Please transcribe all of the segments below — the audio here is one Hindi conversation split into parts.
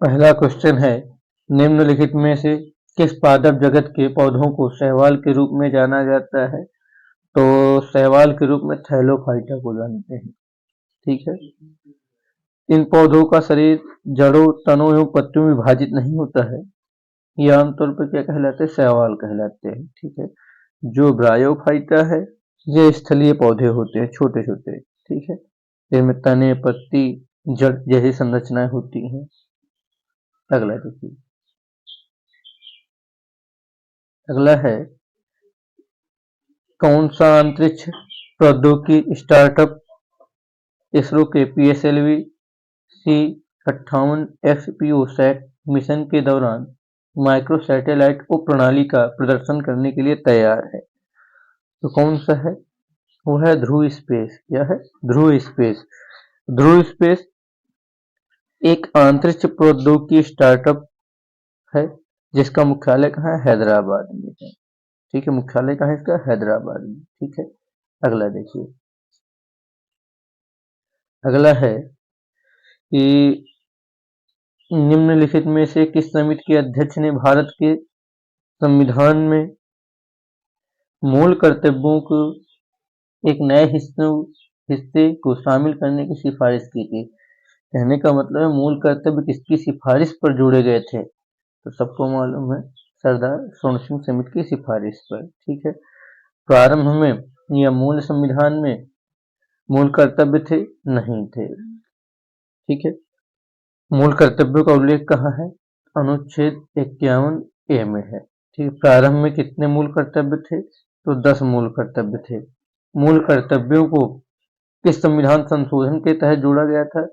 पहला क्वेश्चन है, निम्नलिखित में से किस पादप जगत के पौधों को शैवाल के रूप में जाना जाता है? तो शैवाल के रूप में थैलोफाइटा को जानते हैं। ठीक है। इन पौधों का शरीर जड़ों, तनों एवं पत्तियों में विभाजित नहीं होता है। ये आमतौर पर क्या कहलाते हैं? शैवाल कहलाते हैं। ठीक है। जो ब्रायोफाइटा है, ये स्थलीय पौधे होते हैं, छोटे छोटे। ठीक है। इनमें तने, पत्ती, जड़ जैसी संरचनाएं होती हैं। अगला देखिए। अगला है, कौन सा अंतरिक्ष प्रौद्योगिकी स्टार्टअप इसरो के PSLV C58XPO सैट मिशन के दौरान माइक्रो सैटेलाइट उपप्रणाली का प्रदर्शन करने के लिए तैयार है? तो कौन सा है? वो है ध्रुव स्पेस। क्या है? ध्रुव स्पेस। ध्रुव स्पेस एक अंतरिक्ष प्रौद्योगिकी स्टार्टअप है जिसका मुख्यालय कहाँ है? हैदराबाद में है। ठीक है। मुख्यालय कहाँ है इसका? हैदराबाद में। ठीक है। अगला देखिए। अगला है कि निम्नलिखित में से किस समिति के अध्यक्ष ने भारत के संविधान में मूल कर्तव्यों को एक नए हिस्से को शामिल करने की सिफारिश की थी? कहने का मतलब है मूल कर्तव्य किसकी सिफारिश पर जोड़े गए थे? तो सबको मालूम है, सरदार स्वर्ण सिंह समिति की सिफारिश पर। ठीक है। प्रारंभ में यह मूल संविधान में मूल कर्तव्य थे? नहीं थे। ठीक है। मूल कर्तव्यों का उल्लेख कहाँ है? अनुच्छेद 51A में है। ठीक। प्रारंभ में कितने मूल कर्तव्य थे? तो 10 मूल कर्तव्य थे। मूल कर्तव्यों को किस संविधान संशोधन के तहत जोड़ा गया था?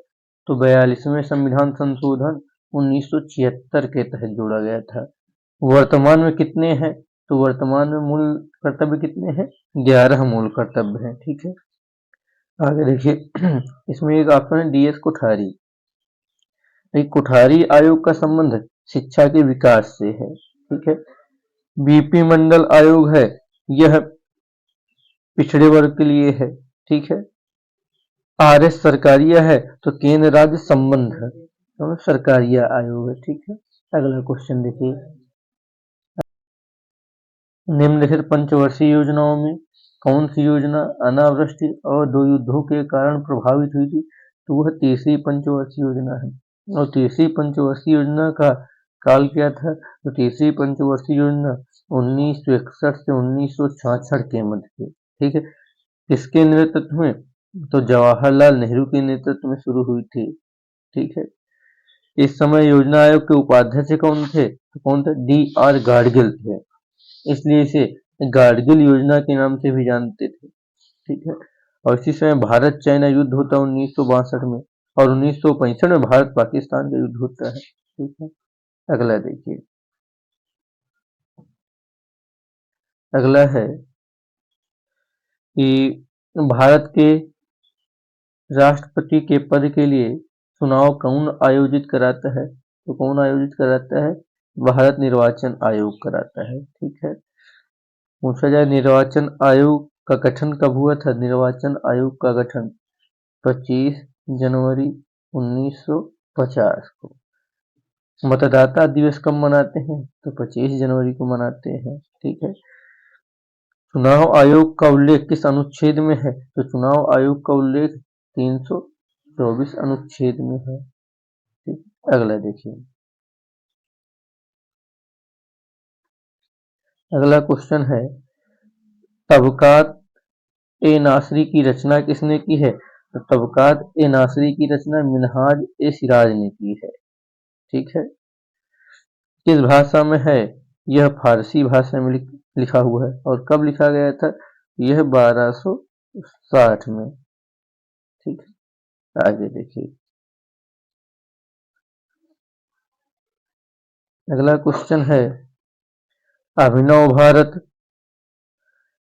तो 42वें संविधान संशोधन 1976 के तहत जोड़ा गया था। वर्तमान में कितने हैं? तो वर्तमान में मूल कर्तव्य कितने हैं? 11 मूल कर्तव्य हैं। ठीक है। आगे देखिए। इसमें एक ऑप्शन है DS कोठारी। कोठारी आयोग का संबंध शिक्षा के विकास से है। ठीक है। BP मंडल आयोग है, यह पिछड़े वर्ग के लिए है। ठीक है। RS सरकारिया है, तो केंद्र राज्य संबंध है, तो सरकारिया आयोग है। ठीक है। अगला क्वेश्चन देखिए। निम्नलिखित पंचवर्षीय योजनाओं में कौन सी योजना अनावृष्टि और 2 युद्धों के कारण प्रभावित हुई थी? तो वह तीसरी पंचवर्षीय योजना है। और तीसरी पंचवर्षीय योजना का काल क्या था? तो तीसरी पंचवर्षीय योजना 1961 से 1966 के मध्य थी। ठीक है। किसके नेतृत्व में? तो जवाहरलाल नेहरू के नेतृत्व में शुरू हुई थी। ठीक है। इस समय योजना आयोग के उपाध्यक्ष कौन थे? तो कौन थे? DR गाडगिल थे, इसलिए इसे गाडगिल योजना के नाम से भी जानते थे। ठीक है। और इसी समय भारत चाइना युद्ध होता है 1962 में, और 1965 में भारत पाकिस्तान का युद्ध होता है। ठीक है। अगला देखिए। अगला है कि भारत के राष्ट्रपति के पद के लिए चुनाव कौन आयोजित कराता है? तो कौन आयोजित कराता है? भारत निर्वाचन आयोग कराता है। ठीक है। पूछा जाए निर्वाचन आयोग का गठन कब हुआ था? निर्वाचन आयोग का गठन 25 जनवरी 1950 को। मतदाता दिवस कब मनाते हैं? तो 25 जनवरी को मनाते हैं। ठीक है। चुनाव आयोग का उल्लेख किस अनुच्छेद में है? तो चुनाव आयोग का उल्लेख 324 अनुच्छेद में है। ठीक। अगला देखिए। अगला क्वेश्चन है, तबकात ए नासरी की रचना किसने की है? तो तबकात ए नासरी की रचना मिनहाज ए सिराज ने की है। ठीक है। किस भाषा में है? यह फारसी भाषा में लिखा हुआ है। और कब लिखा गया था? यह 1260 में। ठीक है। आगे देखिए। अगला क्वेश्चन है, Abhinav Bharat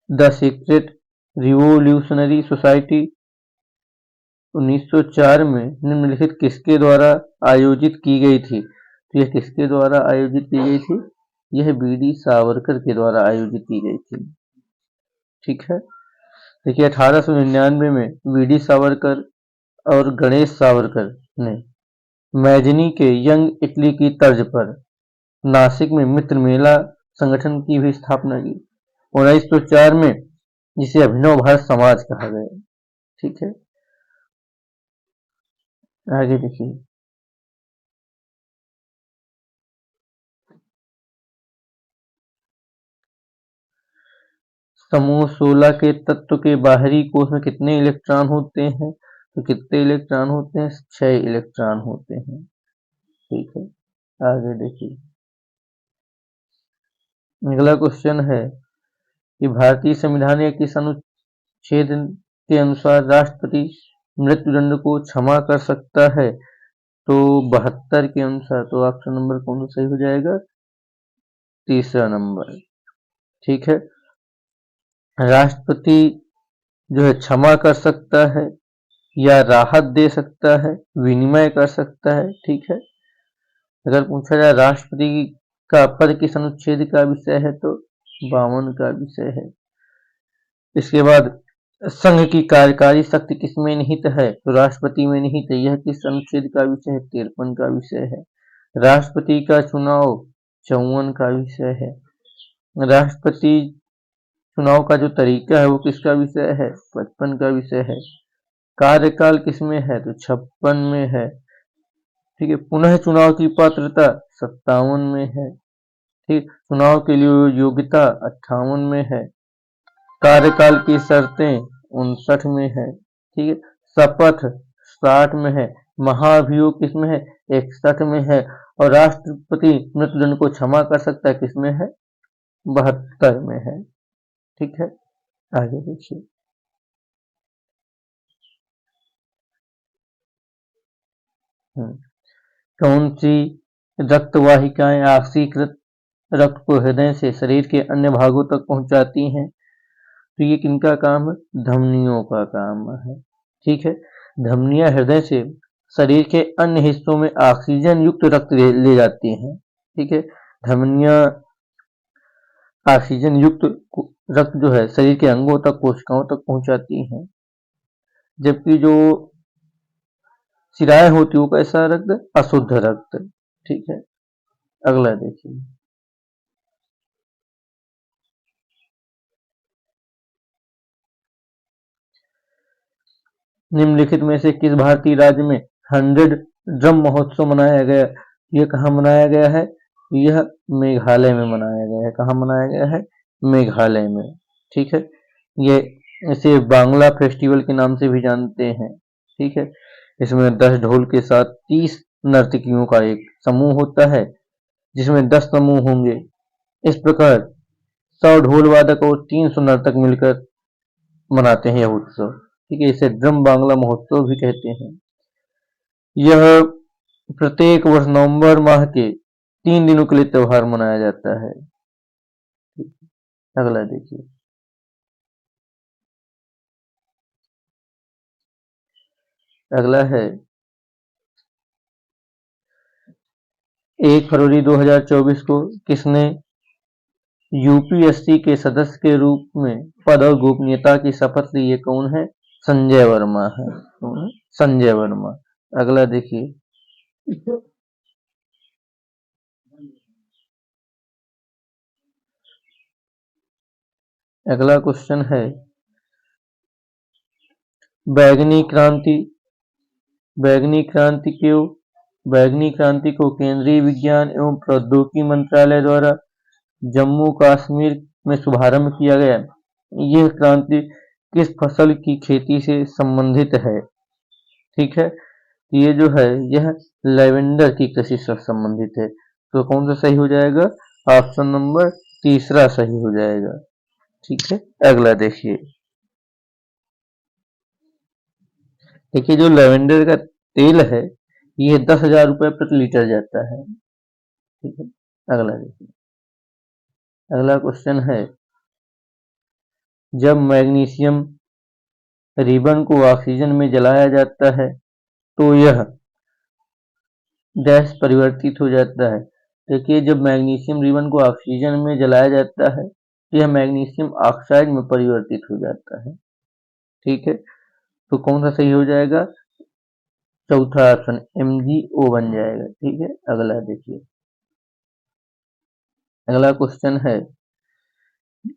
the secret revolutionary society 1904 में निम्नलिखित किसके द्वारा आयोजित की गई थी? तो यह किसके द्वारा आयोजित की गई थी? यह BD सावरकर के द्वारा आयोजित की गई थी। ठीक है। देखिए 1899 में BD सावरकर और गणेश सावरकर ने मैजनी के यंग इटली की तर्ज पर नासिक में मित्र मेला संगठन की भी स्थापना की 1904 में, जिसे अभिनव भारत समाज कहा गया। ठीक है, आगे देखिए। समूह 16 के तत्व के बाहरी कोश में कितने इलेक्ट्रॉन होते हैं? तो कितने इलेक्ट्रॉन होते हैं? 6 इलेक्ट्रॉन होते हैं। ठीक है, आगे देखिए। अगला क्वेश्चन है कि भारतीय संविधान के किस अनुच्छेद के अनुसार राष्ट्रपति मृत्युदंड को क्षमा कर सकता है? तो 72 के अनुसार। तो ऑप्शन नंबर कौन सा सही हो जाएगा? तीसरा नंबर। ठीक है, राष्ट्रपति जो है क्षमा कर सकता है या राहत दे सकता है, विनिमय कर सकता है। ठीक है, अगर पूछा जाए राष्ट्रपति का पद किस अनुच्छेद का विषय है, तो 52 का विषय है। इसके बाद संघ की कार्यकारी शक्ति किसमें निहित है? तो राष्ट्रपति में निहित है। यह किस अनुच्छेद का विषय है? 53 का विषय है। राष्ट्रपति का चुनाव 54 का विषय है। राष्ट्रपति चुनाव का जो तरीका है वो किसका विषय है? 55 का विषय है। कार्यकाल किसमें है? तो 56 में है। ठीक है, पुनः चुनाव की पात्रता 57 में है। ठीक, चुनाव के लिए योग्यता 58 में है। कार्यकाल की शर्तें 59 में है। ठीक है, शपथ 60 में है। महाभियोग किसमें है? 61 में है। और राष्ट्रपति मृत्युदंड को क्षमा कर सकता है किसमें है? 72 में है। ठीक है, आगे देखिए। कौन सी रक्त वाहिकाएं ऑक्सीकृत रक्त को हृदय से शरीर के अन्य भागों तक पहुंचाती हैं? तो ये किनका काम है? धमनियों का काम है। ठीक है, धमनियां हृदय से शरीर के अन्य हिस्सों में ऑक्सीजन युक्त रक्त ले जाती हैं। ठीक है, धमनियां ऑक्सीजन युक्त रक्त जो है शरीर के अंगों तक, कोशिकाओं तक पहुंचाती हैं। जबकि जो शिराएं होती है वो कैसा रक्त? अशुद्ध रक्त। ठीक है, अगला देखिए। निम्नलिखित में से किस भारतीय राज्य में 100 ड्रम महोत्सव मनाया गया? यह कहाँ मनाया गया है? यह मेघालय में मनाया गया है। कहाँ मनाया गया है? मेघालय में। ठीक है, ये इसे बांग्ला फेस्टिवल के नाम से भी जानते हैं। ठीक है, इसमें 10 ढोल के साथ 30 नर्तकियों का एक समूह होता है, जिसमें 10 समूह होंगे। इस प्रकार 100 ढोल वादक और 300 नर्तक मिलकर मनाते हैं यह उत्सव। ठीक है, इसे ड्रम बांग्ला महोत्सव भी कहते हैं। यह प्रत्येक वर्ष नवंबर माह के 3 दिनों के लिए त्योहार मनाया जाता है। अगला देखिए। अगला है 1 फरवरी 2024 को किसने यूपीएससी के सदस्य के रूप में पद और गोपनीयता की शपथ ली? ये कौन है? संजय वर्मा है। संजय वर्मा। अगला देखिए। अगला क्वेश्चन है बैगनी क्रांति बैगनी क्रांति को केंद्रीय विज्ञान एवं प्रौद्योगिकी मंत्रालय द्वारा जम्मू कश्मीर में शुभारंभ किया गया। यह क्रांति किस फसल की खेती से संबंधित है? ठीक है, ये जो है यह लेवेंडर की कृषि से संबंधित है। तो कौन सा सही हो जाएगा? ऑप्शन नंबर तीसरा सही हो जाएगा। ठीक है, अगला देखिए। देखिए, जो लेवेंडर का तेल है ये 10,000 रुपये प्रति लीटर जाता है। ठीक है, अगला देखिए। अगला क्वेश्चन है जब मैग्नीशियम रिबन को ऑक्सीजन में जलाया जाता है तो यह डैश परिवर्तित हो जाता है। देखिए, जब मैग्नीशियम रिबन को ऑक्सीजन में जलाया जाता है तो यह मैग्नीशियम ऑक्साइड में परिवर्तित हो जाता है। ठीक है, तो कौन सा सही हो जाएगा? चौथा ऑप्शन MGO बन जाएगा। ठीक है, अगला देखिए। अगला क्वेश्चन है,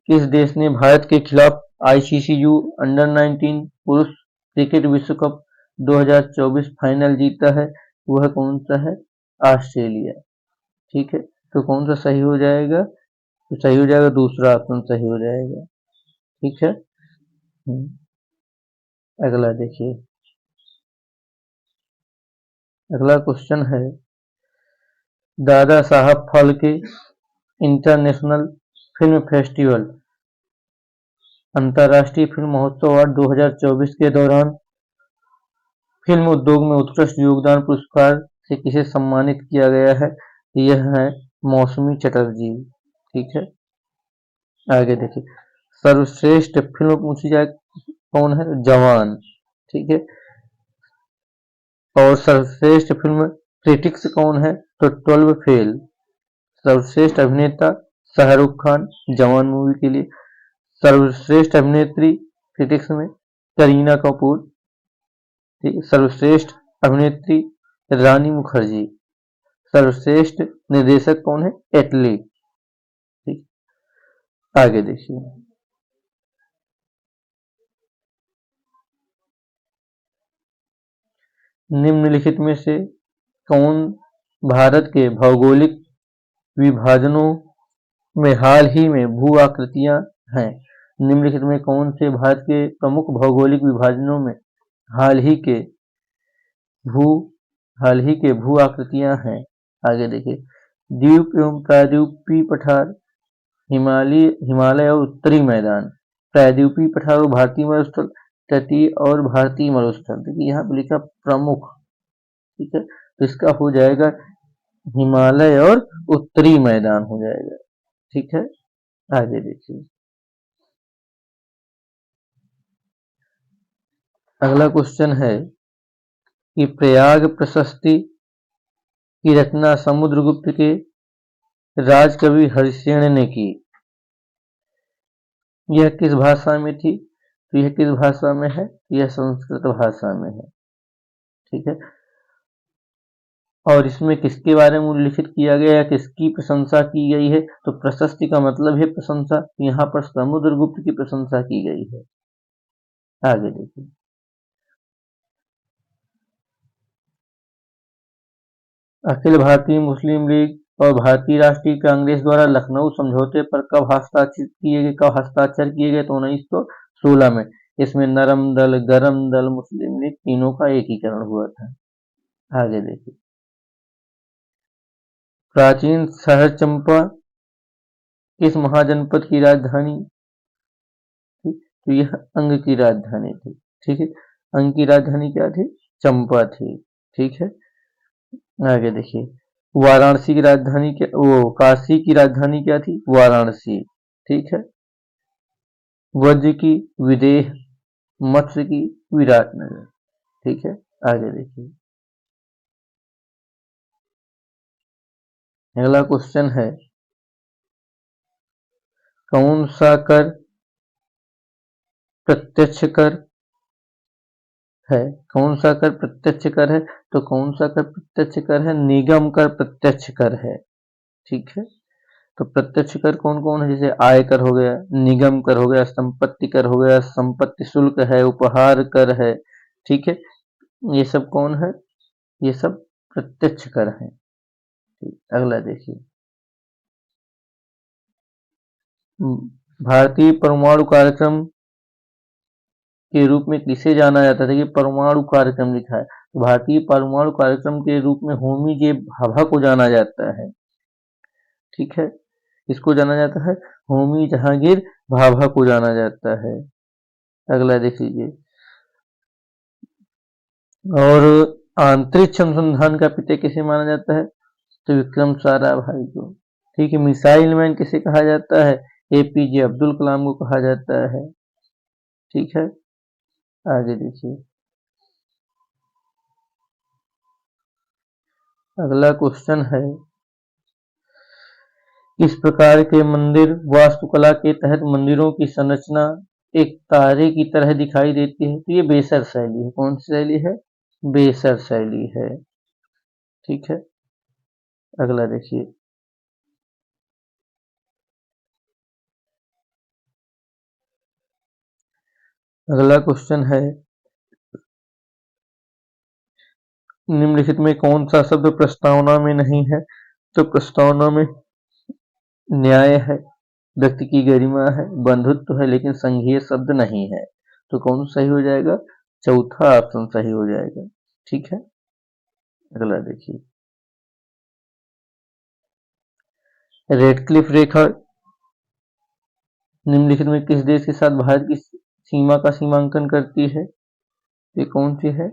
किस देश ने भारत के खिलाफ ICCU अंडर-19 पुरुष क्रिकेट विश्व कप 2024 फाइनल जीता है? वह कौन सा है? ऑस्ट्रेलिया। ठीक है, तो कौन सा सही हो जाएगा? तो सही हो जाएगा दूसरा ऑप्शन सही हो जाएगा। ठीक है, अगला देखिए। अगला क्वेश्चन है, Dada Saheb Phalke international film festival अंतर्राष्ट्रीय फिल्म महोत्सव अवार्ड 2024 के दौरान फिल्म उद्योग में उत्कृष्ट योगदान पुरस्कार से किसे सम्मानित किया गया है? यह है मौसमी चटर्जी। ठीक है, आगे देखिए। सर्वश्रेष्ठ फिल्म पूछी जाए कौन है? जवान। ठीक है, और सर्वश्रेष्ठ फिल्म क्रिटिक्स कौन है? तो 12 फेल। सर्वश्रेष्ठ अभिनेता शाहरुख खान जवान मूवी के लिए। सर्वश्रेष्ठ अभिनेत्री क्रिटिक्स में करीना कपूर। सर्वश्रेष्ठ अभिनेत्री रानी मुखर्जी। सर्वश्रेष्ठ निर्देशक कौन है? एटली। ठीक, आगे देखिए। निम्नलिखित में से कौन भारत के भौगोलिक विभाजनों में हाल ही में भू आकृतियां हैं? निम्नलिखित में कौन से भारत के प्रमुख भौगोलिक विभाजनों में हाल ही के भू आकृतियां हैं? आगे देखिए। द्वीप एवं प्रायद्वीपीय पठार, हिमालय और उत्तरी मैदान। प्रायद्वीपीय पठार और भारतीय मरुस्थल, तटीय और भारतीय मरुस्थल। देखिए यहाँ पे लिखा प्रमुख। ठीक है, तो इसका हो जाएगा हिमालय और उत्तरी मैदान हो जाएगा। ठीक है, आगे देखिए। अगला क्वेश्चन है कि प्रयाग प्रशस्ति की रचना समुद्रगुप्त के राजकवि हरिसेन ने की। यह किस भाषा में थी? तो यह किस भाषा में है? यह संस्कृत भाषा में है। ठीक है, और इसमें किसके बारे में उल्लिखित किया गया है, किसकी प्रशंसा की गई है? तो प्रशस्ति का मतलब है प्रशंसा, यहाँ पर समुद्रगुप्त की प्रशंसा की गई है। आगे देखिए। अखिल भारतीय मुस्लिम लीग और भारतीय राष्ट्रीय कांग्रेस द्वारा लखनऊ समझौते पर कब हस्ताक्षर किए गए? तो 1916 में। इसमें नरम दल, गरम दल, मुस्लिम लीग तीनों का एकीकरण हुआ था। आगे देखिए। प्राचीन शहर चंपा किस महाजनपद की राजधानी थी? तो यह अंग की राजधानी थी। ठीक है, अंग की राजधानी क्या थी? चंपा थी। ठीक है, आगे देखिए। वाराणसी की राजधानी क्या, काशी की राजधानी क्या थी? वाराणसी। ठीक है, वज्र की विदेह, मत्स्य की विराटनगर। ठीक है, आगे देखिए। अगला क्वेश्चन है, कौन सा कर प्रत्यक्ष कर है? कौन सा कर प्रत्यक्ष कर है? तो कौन सा कर प्रत्यक्ष कर है? निगम कर प्रत्यक्ष कर है। ठीक है, तो प्रत्यक्ष कर कौन कौन है? जैसे आयकर हो गया, निगम कर हो गया, संपत्ति कर हो गया, संपत्ति शुल्क है, उपहार कर है। ठीक है, ये सब कौन है? ये सब प्रत्यक्ष कर है। अगला देखिए। भारतीय परमाणु कार्यक्रम के रूप में किसे जाना जाता है? कि परमाणु कार्यक्रम लिखा है, तो भारतीय परमाणु कार्यक्रम के रूप में होमी जे भाभा को जाना जाता है। ठीक है, इसको जाना जाता है होमी जहांगीर भाभा को जाना जाता है। अगला देख लीजिए। और अंतरिक्ष अनुसंधान का पिता किसे माना जाता है? तो विक्रम साराभाई को। ठीक है, मिसाइल मैन किसे कहा जाता है? APJ अब्दुल कलाम को कहा जाता है। ठीक है, आगे देखिए। अगला क्वेश्चन है, इस प्रकार के मंदिर वास्तुकला के तहत मंदिरों की संरचना एक तारे की तरह दिखाई देती है? तो ये बेसर शैली है। कौन सी शैली है? बेसर शैली है। ठीक है, अगला देखिए। अगला क्वेश्चन है, निम्नलिखित में कौन सा शब्द प्रस्तावना में नहीं है? तो प्रस्तावना में न्याय है, व्यक्ति की गरिमा है, बंधुत्व है, लेकिन संघीय शब्द नहीं है। तो कौन सही हो जाएगा? चौथा ऑप्शन सही हो जाएगा। ठीक है, अगला देखिए। रेडक्लिफ रेखा निम्नलिखित में किस देश के साथ भारत की सीमा का सीमांकन करती है? ये कौन सी है?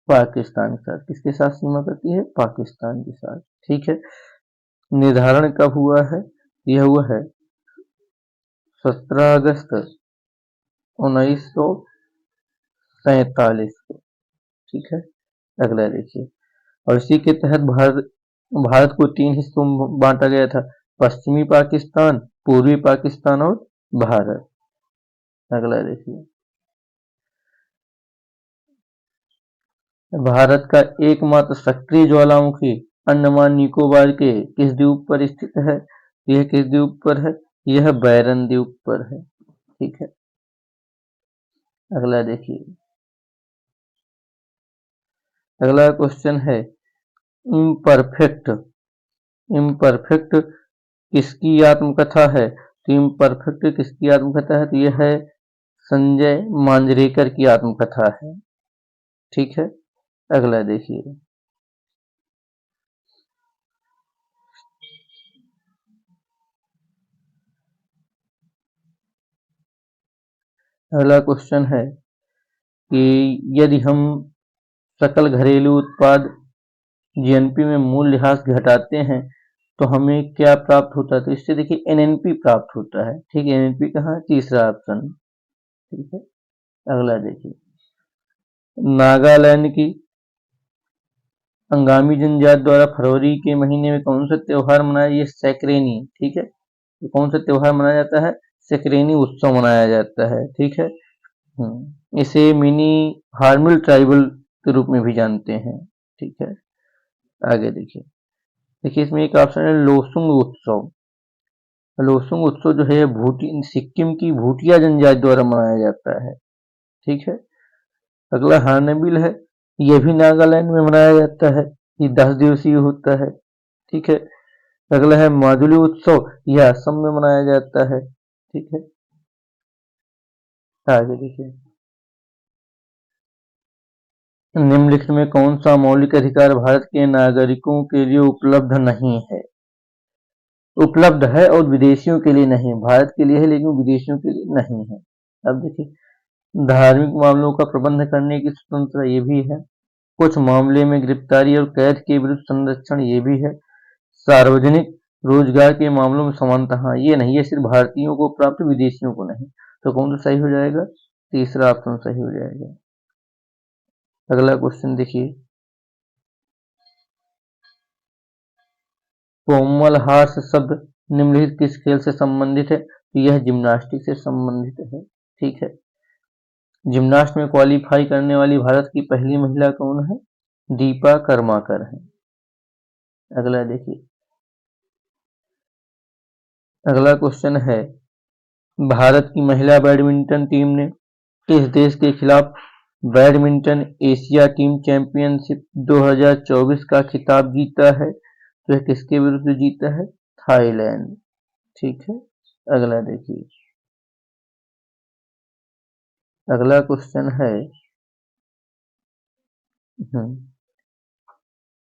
पाकिस्तान के साथ। किसके साथ सीमा करती है? पाकिस्तान के साथ। ठीक है, निर्धारण कब हुआ है? यह हुआ है 17 अगस्त 1947 को। ठीक है, अगला देखिए। और इसी के तहत भारत भारत को 3 हिस्सों में बांटा गया था, पश्चिमी पाकिस्तान, पूर्वी पाकिस्तान और भारत। अगला देखिए। भारत का एकमात्र सक्रिय ज्वालामुखी अंडमान निकोबार के किस द्वीप पर स्थित है? यह किस द्वीप पर है? यह बैरन द्वीप पर है। ठीक है, अगला देखिए। अगला क्वेश्चन है, इम्परफेक्ट इम्परफेक्ट किसकी आत्मकथा है? तो इम्परफेक्ट किसकी आत्मकथा है? तो यह है संजय मांजरेकर की आत्मकथा है। ठीक है, अगला देखिए। अगला क्वेश्चन है कि यदि हम सकल घरेलू उत्पाद जीएनपी में मूल्य ह्रास घटाते हैं तो हमें क्या प्राप्त होता है? तो इससे देखिए एनएनपी प्राप्त होता है। ठीक है, एनएनपी कहाँ है? तीसरा ऑप्शन। ठीक है, अगला देखिए। नागालैंड की अंगामी जनजाति द्वारा फरवरी के महीने में कौन सा त्योहार मनाया? ये सैक्रेनी। ठीक है, तो कौन सा त्योहार मनाया जाता है? सैक्रेनी उत्सव मनाया जाता है। ठीक है, इसे मिनी हार्मिल ट्राइबल के रूप में भी जानते हैं। ठीक है, आगे देखिए। देखिए इसमें एक ऑप्शन है लोसुंग उत्सव। लोसुंग उत्सव जो है सिक्किम की भूटिया जनजाति द्वारा मनाया जाता है। ठीक है, अगला हार्नबिल है, यह भी नागालैंड में मनाया जाता है, ये 10 दिवसीय होता है। ठीक है, अगला है माजुली उत्सव, यह असम में मनाया जाता है। ठीक है, आगे देखिए। निम्नलिखित में कौन सा मौलिक अधिकार भारत के नागरिकों के लिए उपलब्ध नहीं है? उपलब्ध है और विदेशियों के लिए नहीं। भारत के लिए है लेकिन विदेशियों के लिए नहीं है। अब देखिए, धार्मिक मामलों का प्रबंध करने की स्वतंत्रता ये भी है, कुछ मामले में गिरफ्तारी और कैद के विरुद्ध संरक्षण ये भी है, सार्वजनिक रोजगार के मामलों में समानता, हाँ ये नहीं, ये सिर्फ भारतीयों को प्राप्त, विदेशियों को नहीं। तो कौन सा सही हो जाएगा? तीसरा ऑप्शन सही हो जाएगा। अगला क्वेश्चन देखिए। पोमल हार्स शब्द निम्नलिखित किस खेल से संबंधित है? तो यह जिम्नास्टिक से संबंधित है। ठीक है, जिम्नास्ट में क्वालीफाई करने वाली भारत की पहली महिला कौन है? दीपा कर्माकर है। अगला देखिए। अगला क्वेश्चन है, भारत की महिला बैडमिंटन टीम ने किस देश के खिलाफ बैडमिंटन एशिया टीम चैंपियनशिप 2024 का खिताब जीता है? तो यह किसके विरुद्ध जीता है? थाईलैंड। ठीक है, अगला देखिए। अगला क्वेश्चन है,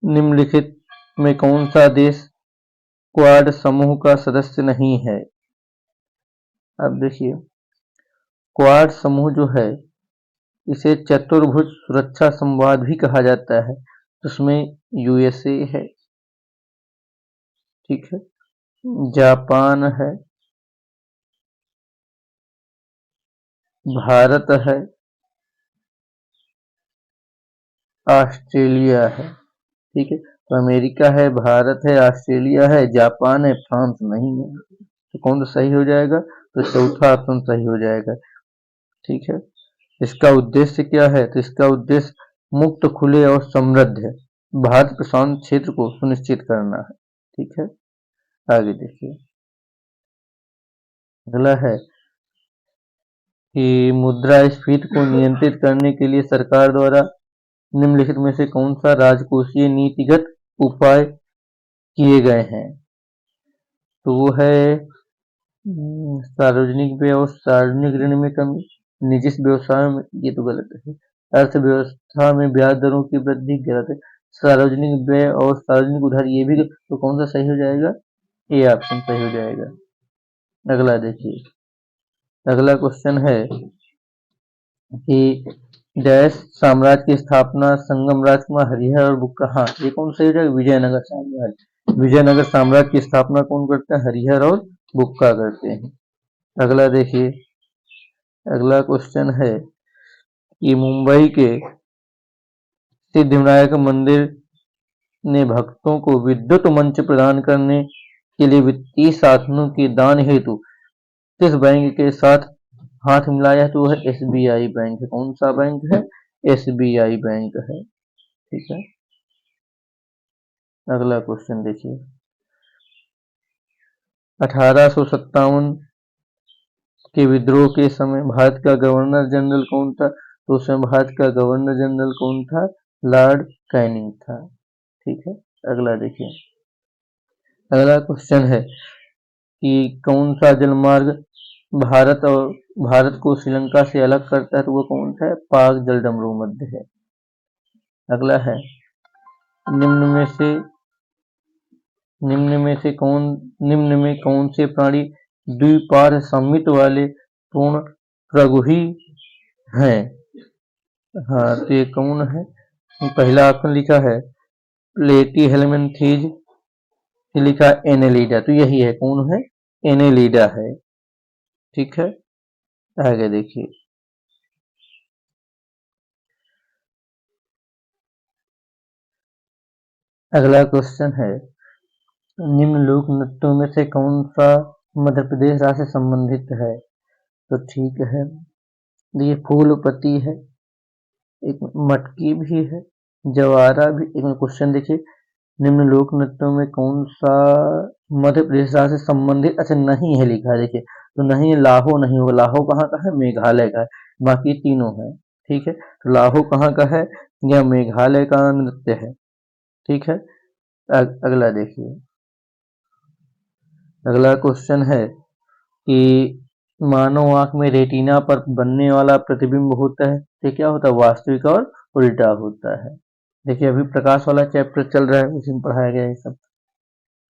निम्नलिखित में कौन सा देश क्वाड समूह का सदस्य नहीं है? अब देखिए, क्वाड समूह जो है इसे चतुर्भुज सुरक्षा संवाद भी कहा जाता है, उसमें यूएसए है। ठीक है, जापान है, भारत है, ऑस्ट्रेलिया है। ठीक है, तो अमेरिका है, भारत है, ऑस्ट्रेलिया है, जापान है, फ्रांस नहीं है। तो कौन सा सही हो जाएगा? तो चौथा ऑप्शन सही हो जाएगा। ठीक है, इसका उद्देश्य क्या है? तो इसका उद्देश्य मुक्त, खुले और समृद्ध भारत प्रशांत क्षेत्र को सुनिश्चित करना है। ठीक है, आगे देखिए। अगला है कि मुद्रास्फीति को नियंत्रित करने के लिए सरकार द्वारा निम्नलिखित में से कौन सा राजकोषीय नीतिगत उपाय किए गए हैं? तो वो है सार्वजनिक व्यय और सार्वजनिक ऋण में कमी, निजी व्यवसाय में, ये तो गलत है, अर्थव्यवस्था में ब्याज दरों की वृद्धि, गलत है, सार्वजनिक व्यय और सार्वजनिक उधार, ये भी, तो कौन सा सही हो जाएगा? ए ऑप्शन सही हो जाएगा। अगला देखिए, अगला क्वेश्चन है कि डैश साम्राज्य की स्थापना संगम राजकुमार हरिहर और बुक्का, हाँ ये कौन सही हो जाएगा? विजयनगर साम्राज्य, विजयनगर साम्राज्य की स्थापना कौन करते हैं? हरिहर और बुक्का करते हैं। अगला देखिए, अगला क्वेश्चन है कि मुंबई के सिद्धिविनायक मंदिर ने भक्तों को विद्युत मंच प्रदान करने के लिए वित्तीय साधनों के दान हेतु किस बैंक के साथ हाथ मिलाया? तो है एसबीआई बैंक है। कौन सा बैंक है? एसबीआई बैंक है। ठीक है, अगला क्वेश्चन देखिए, 1857 के विद्रोह के समय भारत का गवर्नर जनरल कौन था? तो उस समय भारत का गवर्नर जनरल कौन था? लॉर्ड कैनिंग था। ठीक है, अगला देखिए, अगला क्वेश्चन है कि कौन सा जलमार्ग भारत को श्रीलंका से अलग करता है? तो वो कौन सा है? पाक जलडमरू मध्य है। अगला है निम्न में कौन से प्राणी द्विपार्श्व सममित वाले पूर्ण प्रगुही हैं? हाँ, तो ये कौन है? पहला ऑप्शन लिखा है प्लेटीहेल्मिन्थेज, लिखा एनेलिडा, तो यही है, कौन है? एनेलिडा है। ठीक है, आगे देखिए, अगला क्वेश्चन है निम्न लोक नृत्यों में से कौन सा मध्य प्रदेश राज्य से संबंधित है? तो ठीक है, ये फूलपति है, एक मटकी भी है, जवारा भी। एक क्वेश्चन देखिए, निम्न लोक नृत्यों में कौन सा मध्य प्रदेश राज्य से संबंधित, अच्छा नहीं है लिखा है, देखिए तो नहीं, लाहो नहीं होगा, लाहो कहाँ का है? मेघालय का है, बाकी तीनों है। ठीक है, तो लाहो कहाँ का है? यह मेघालय का नृत्य है। ठीक है, अगला देखिए, अगला क्वेश्चन है कि मानव आंख में रेटिना पर बनने वाला प्रतिबिंब होता है, ये क्या होता है? वास्तविक और उल्टा होता है। देखिए, अभी प्रकाश वाला चैप्टर चल रहा है, उसी में पढ़ाया गया है सब।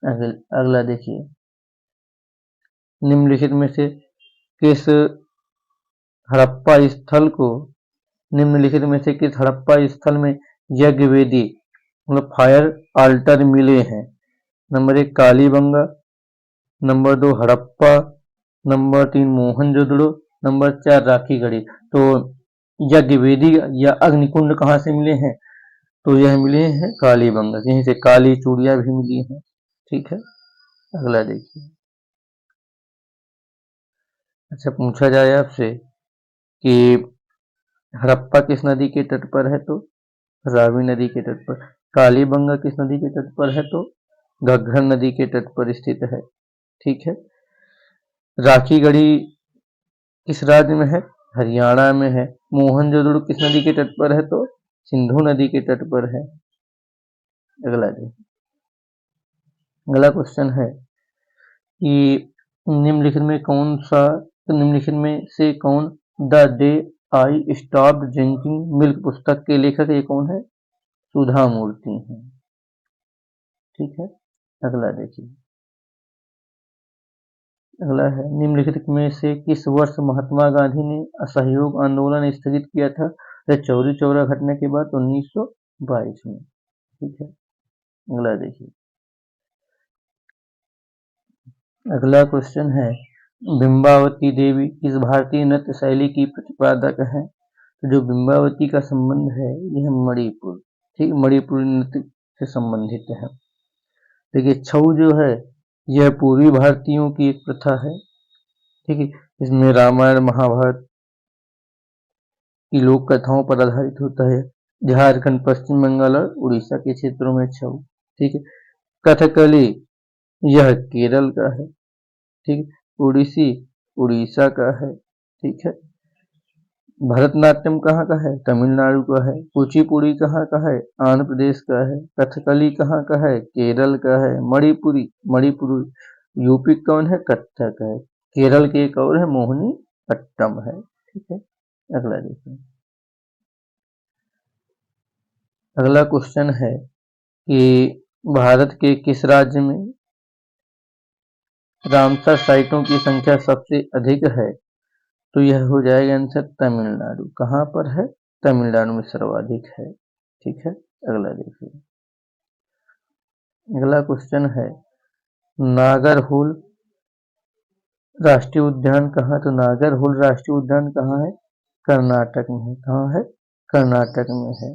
अगला देखिए, निम्नलिखित में से किस हड़प्पा स्थल को निम्नलिखित में से किस हड़प्पा स्थल में यज्ञ वेदी मतलब फायर अल्टर मिले हैं? Number 1 Kalibangan, number 2 Harappa, number 3 Mohenjodaro, number 4 Rakhigarhi. तो यज्ञ वेदी या अग्निकुंड कहाँ से मिले हैं? तो यह मिले हैं कालीबंगा, यहीं से काली चूड़ियां भी मिली हैं। ठीक है, अगला देखिए, अच्छा पूछा जाए आपसे कि हड़प्पा किस नदी के तट पर है? तो रावी नदी के तट पर। कालीबंगा किस नदी के तट पर है? तो घग्गर नदी के तट पर स्थित है। ठीक है, राखीगढ़ी किस राज्य में है? हरियाणा में है। मोहनजोदड़ो किस नदी के तट पर है? तो सिंधु नदी के तट पर है। अगला देखिए, अगला क्वेश्चन है कि निम्नलिखित में से कौन the day I stopped drinking milk पुस्तक के लेखक ये कौन है? सुधा मूर्ति हैं। ठीक है, अगला देखिए, अगला है निम्नलिखित में से किस वर्ष महात्मा गांधी ने असहयोग आंदोलन स्थगित किया था? चौरी चौरा घटना के बाद 1922 में। ठीक है, अगला देखिए, अगला क्वेश्चन है बिंबावती देवी किस भारतीय नृत्य शैली की प्रतिपादक है? तो जो बिंबावती का संबंध है यह मणिपुर, ठीक, मणिपुरी नृत्य से संबंधित है। देखिए, छऊ जो है यह पूर्वी भारतीयों की एक प्रथा है। ठीक है, इसमें रामायण महाभारत की लोक कथाओं पर आधारित होता है। झारखंड, पश्चिम बंगाल और उड़ीसा के क्षेत्रों में छऊ। ठीक है। कथकली यह केरल का है। ठीक है। ओडिसी उड़ीसा का है। ठीक है। भरतनाट्यम कहाँ का है? तमिलनाडु का है। कुचिपुड़ी कहाँ का है? आंध्र प्रदेश का है। कथकली कहाँ का है? केरल का है। मणिपुरी यूपी कौन है? कथक है। केरल के एक और है मोहिनी अट्टम है। ठीक है। अगला देखिए। अगला क्वेश्चन है कि भारत के किस राज्य में रामसर साइटों की संख्या सबसे अधिक है? तो यह हो जाएगा आंसर तमिलनाडु। कहाँ पर है? तमिलनाडु में सर्वाधिक है। ठीक है। अगला देखिए। अगला क्वेश्चन है नागरहोल राष्ट्रीय उद्यान कहाँ? तो नागरहोल राष्ट्रीय उद्यान कहाँ है? कर्नाटक में है। कहाँ है? कर्नाटक में है।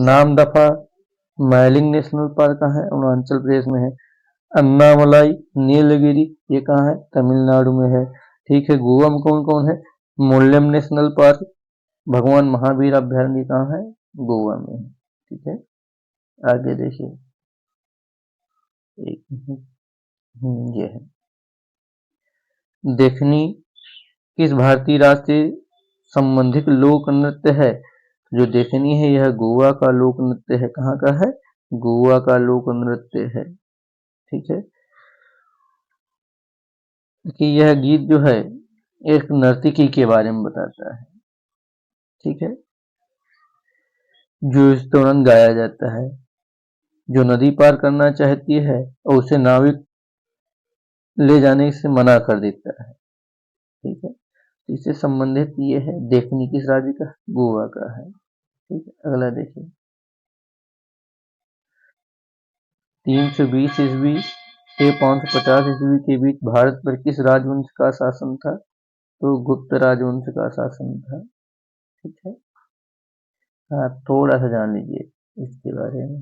नामदफा मैलिंग नेशनल पार्क कहाँ है? अरुणाचल प्रदेश में है। अन्नामलाई नीलगिरी ये कहाँ है? तमिलनाडु में है। ठीक है। गोवा में कौन कौन है? मोल्यम नेशनल पार्क, भगवान महावीर अभ्यारण्य कहाँ है? गोवा में है। ठीक है। आगे देखिए। ये है देखनी किस भारतीय राज्य से संबंधित लोक नृत्य है? जो देखनी है यह गोवा का लोक नृत्य है। कहाँ का है? गोवा का लोक नृत्य है। ठीक है। कि यह गीत जो है एक नर्तकी के बारे में बताता है। ठीक है। जो इस दौरान गाया जाता है, जो नदी पार करना चाहती है और उसे नाविक ले जाने से मना कर देता है। ठीक है। इससे संबंधित ये है देखनी किस राज्य का? गोवा का है। ठीक है। अगला देखिए। 320 ईस्वी से 550 ईस्वी के बीच भारत पर किस राजवंश का शासन था? तो गुप्त राजवंश का शासन था। ठीक है। हाँ, थोड़ा सा जान लीजिए इसके बारे में।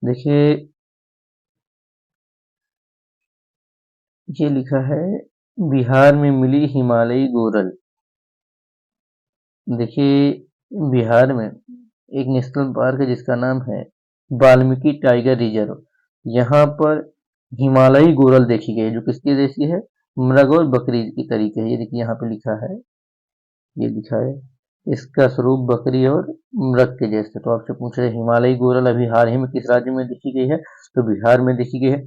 देखिए ये लिखा है बिहार में मिली हिमालयी गोरल। देखिए बिहार में एक नेशनल पार्क है जिसका नाम है वाल्मीकि टाइगर रिजर्व। यहाँ पर हिमालयी गोरल देखी गई जो किसकी जैसी है? मृग और बकरी की तरीके है। ये देखिए यहाँ पे लिखा है, ये लिखा है इसका स्वरूप बकरी और मृग के जैसे। तो आपसे पूछ रहे हिमालयी गोरल अभी हाल ही में किस राज्य में देखी गई है? तो बिहार में देखी गई है।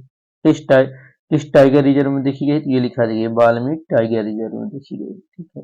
किस टाइगर रिजर्व में देखी गई? तो ये लिखा देखिए वाल्मीकि टाइगर रिजर्व में देखी गई। ठीक है।